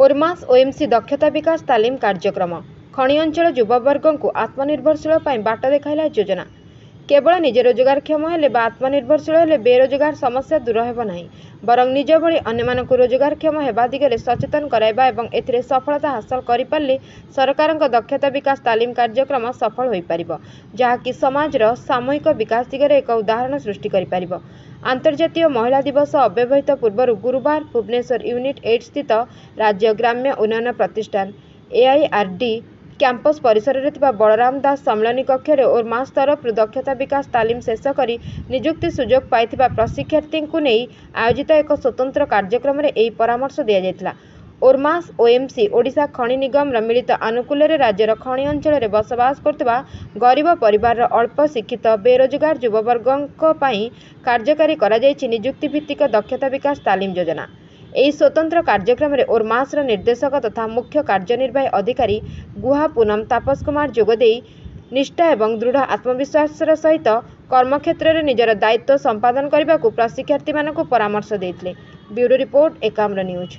ओरमास OMC दक्षता विकास तालीम कार्यक्रम खଣି अंचल युववर्ग को आत्मनिर्भरशील बाट देखाइला योजना। केवल निज रोजगारक्षम हेले बा आत्मनिर्भरशील हेले बेरोजगार समस्या दूर हेब नाही, बरं निज भली अन्यमानकु रोजगारक्षम हेबा दिगरे सचेतन कराइबा एवं एथिरे सफलता हासिल करि पारले सरकारक दक्षता विकास तालीम कार्यक्रम सफल होई पारिबो, जाहाकि समाजर सामूहिक विकास दिगरे एक उदाहरण सृष्टि करि पारिबो। अंतर्जातीय महिला दिवस अव्यवहित पूर्व गुरुवार भुवनेश्वर यूनिट 8 स्थित राज्य ग्राम्य उन्नयन प्रतिष्ठान AIRD कैंपस परिसर में बलराम दास सम्मिलनी कक्ष ओरमास तरफ दक्षता विकास तालीम शेष कर निजुक्ति सुजोग पाइथिबा प्रशिक्षार्थी को नहीं आयोजित एक स्वतंत्र कार्यक्रम में यह परामर्श दि जाइथिला। ओरमास ओएमसी ओडिशा खनि निगम मिलित आनुकूल्य राज्यर खनि अंचल बसवास करथिबा गरीब परिवार अल्प शिक्षित बेरोजगार युववर्ग कार्यकारी करा जायछि निजुक्ति भित्तिक दक्षता विकास तालीम योजना। यह स्वतंत्र कार्यक्रम में ओरमास निर्देशक तथा मुख्य कार्यनिर्वाही अधिकारी गुहा पूनम तापस कुमार जोगदे निष्ठा एवं दृढ़ आत्मविश्वास सहित कर्मक्षेत्र में निजर दायित्व संपादन करने को प्रशिक्षार्थी मानक परामर्श देते। Bureau report Ekamra news.